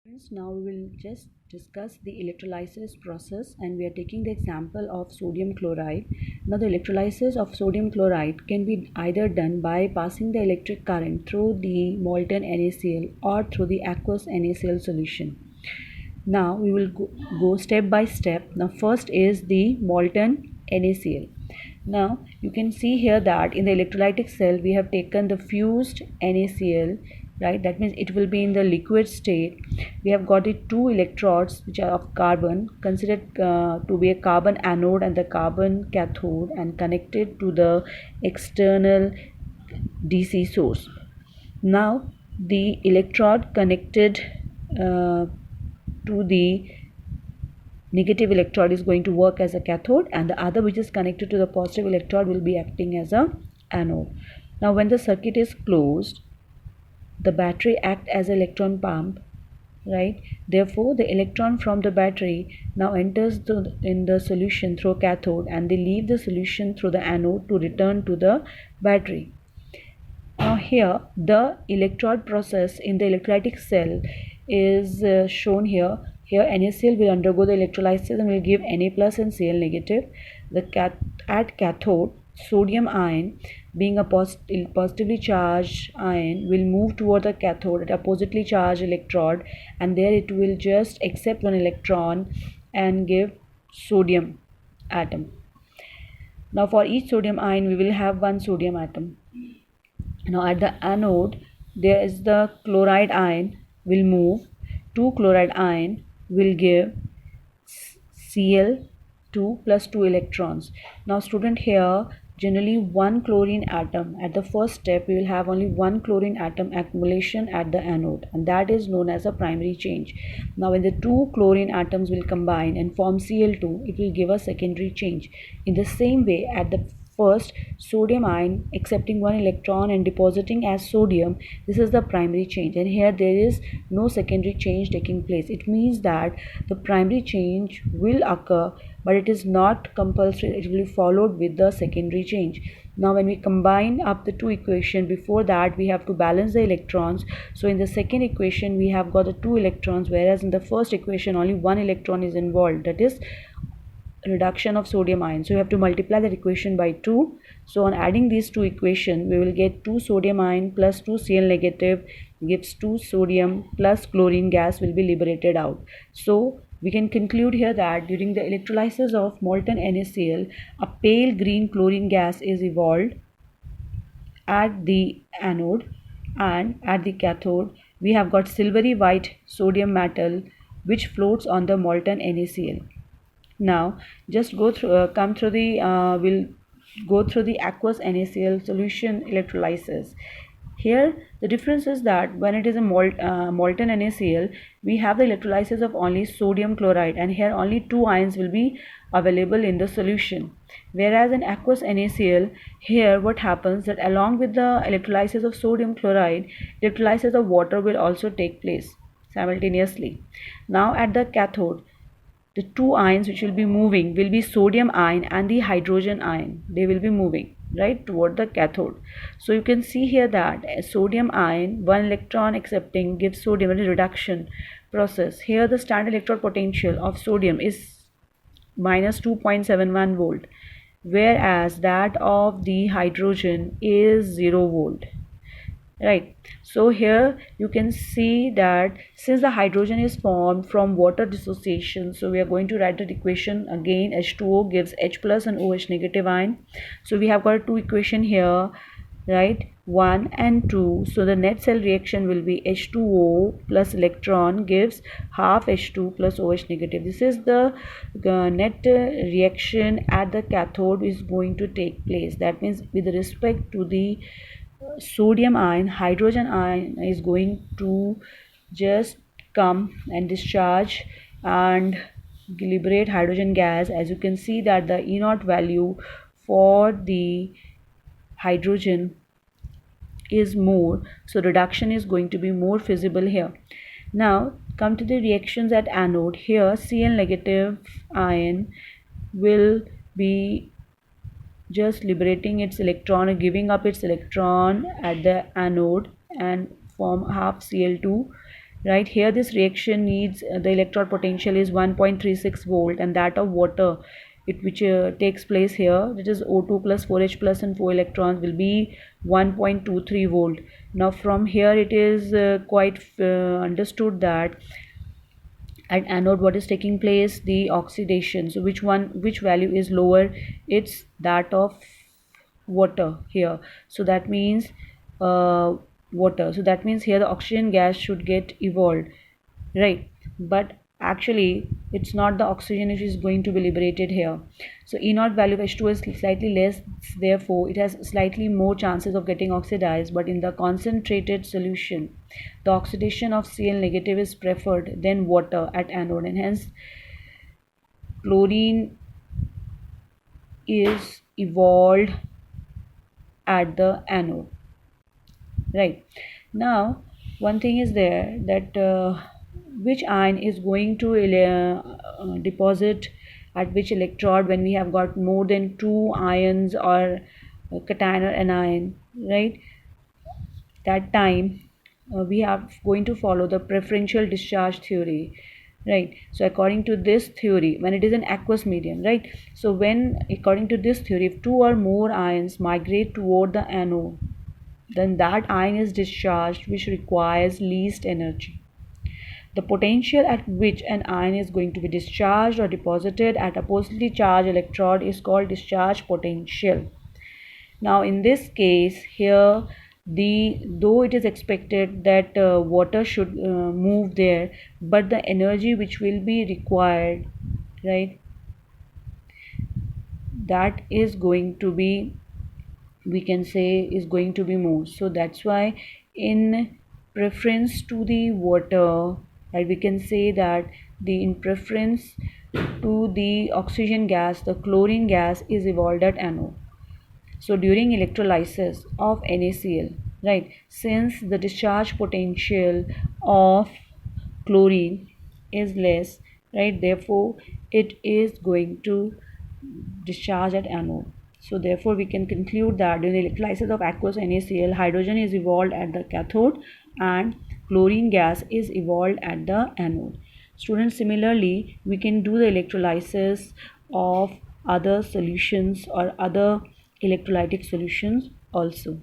Friends, now we will just discuss the electrolysis process, and we are taking the example of sodium chloride. Now the electrolysis of sodium chloride can be either done by passing the electric current through the molten NaCl or through the aqueous NaCl solution. Now we will go step by step. Now first is the molten NaCl. Now you can see here that in the electrolytic cell we have taken the fused NaCl, right? That means it will be in the liquid state. We have got the two electrodes which are of carbon, considered to be a carbon anode and the carbon cathode, and connected to the external DC source. Now the electrode connected uh, to the negative electrode is going to work as a cathode, and the other which is connected to the positive electrode will be acting as a anode. Now when the circuit is closed, the battery acts as an electron pump, right? Therefore the electron from the battery now enters in the solution through cathode, and they leave the solution through the anode to return to the battery. Now here the electrode process in the electrolytic cell is shown here. Here NaCl will undergo the electrolysis and will give Na plus and Cl negative. At cathode, sodium ion, being a positively charged ion, will move toward the cathode at oppositely charged electrode, and there it will just accept one electron and give sodium atom. Now for each sodium ion we will have one sodium atom. Now at the anode there is the chloride ion will move. Two chloride ion will give Cl2 plus 2 electrons. Now student, here generally one chlorine atom, at the first step we will have only one chlorine atom accumulation at the anode, and that is known as a primary change. Now when the two chlorine atoms will combine and form Cl2, it will give a secondary change. In the same way, at the first sodium ion accepting one electron and depositing as sodium, this is the primary change, and here there is no secondary change taking place. It means that the primary change will occur, but it is not compulsory. It will be followed with the secondary change. Now when we combine up the two equations, before that we have to balance the electrons. So in the second equation we have got the two electrons, whereas in the first equation only one electron is involved, that is reduction of sodium ion. So you have to multiply that equation by 2. So on adding these two equations, we will get 2 sodium ion plus 2 Cl negative gives 2 sodium plus chlorine gas will be liberated out. So we can conclude here that during the electrolysis of molten NaCl, a pale green chlorine gas is evolved at the anode, and at the cathode we have got silvery white sodium metal which floats on the molten NaCl. Now just come through the we'll go through the aqueous NaCl solution electrolysis. Here the difference is that when it is a molten NaCl, we have the electrolysis of only sodium chloride, and here only two ions will be available in the solution. Whereas in aqueous NaCl, here what happens that along with the electrolysis of sodium chloride, electrolysis of water will also take place simultaneously. Now at the cathode, the two ions which will be moving will be sodium ion and the hydrogen ion. They will be moving right toward the cathode. So you can see here that a sodium ion, one electron accepting, gives sodium, a reduction process. Here the standard electrode potential of sodium is minus 2.71 volt, whereas that of the hydrogen is 0 volt, right? So here you can see that since the hydrogen is formed from water dissociation, so we are going to write that equation again. H2O gives H plus and OH negative ion. So we have got two equation here, right, 1 and 2. So the net cell reaction will be H2O plus electron gives half H2 plus OH negative. This is the net reaction at the cathode is going to take place. That means with respect to the sodium ion, hydrogen ion is going to just come and discharge and liberate hydrogen gas. As you can see that the E naught value for the hydrogen is more, so reduction is going to be more feasible here. Now come to the reactions at anode. Here Cl negative ion will be just liberating its electron or giving up its electron at the anode and form half Cl2 right? Here this reaction needs the electrode potential is 1.36 volt, and that of water, which takes place here, it is O2 plus 4H plus and 4 electrons, will be 1.23 volt. Now from here it is quite understood that at anode what is taking place, the oxidation. So which value is lower? It's that of water here. So that means water. So that means here the oxygen gas should get evolved, right? But actually it's not the oxygen which is going to be liberated here. So E naught value of H2 is slightly less, therefore it has slightly more chances of getting oxidized. But in the concentrated solution, the oxidation of Cl negative is preferred than water at anode, and hence chlorine is evolved at the anode, right? Now one thing is there that which ion is going to deposit at which electrode when we have got more than two ions or cation or anion, right? That time we are going to follow the preferential discharge theory, right? So according to this theory, when it is an aqueous medium, right? So when according to this theory, if two or more ions migrate toward the anode, then that ion is discharged, which requires least energy. The potential at which an ion is going to be discharged or deposited at a positively charged electrode is called discharge potential. Now in this case here, though it is expected that water should move there, but the energy which will be required, right, that is going to be, we can say, is going to be more. So that's why in preference to the water, right, we can say that the in preference to the oxygen gas, the chlorine gas is evolved at anode. So during electrolysis of NaCl, right, since the discharge potential of chlorine is less, right, therefore it is going to discharge at anode. So therefore we can conclude that during the electrolysis of aqueous NaCl, hydrogen is evolved at the cathode and chlorine gas is evolved at the anode. Students, similarly we can do the electrolysis of other solutions or other electrolytic solutions also.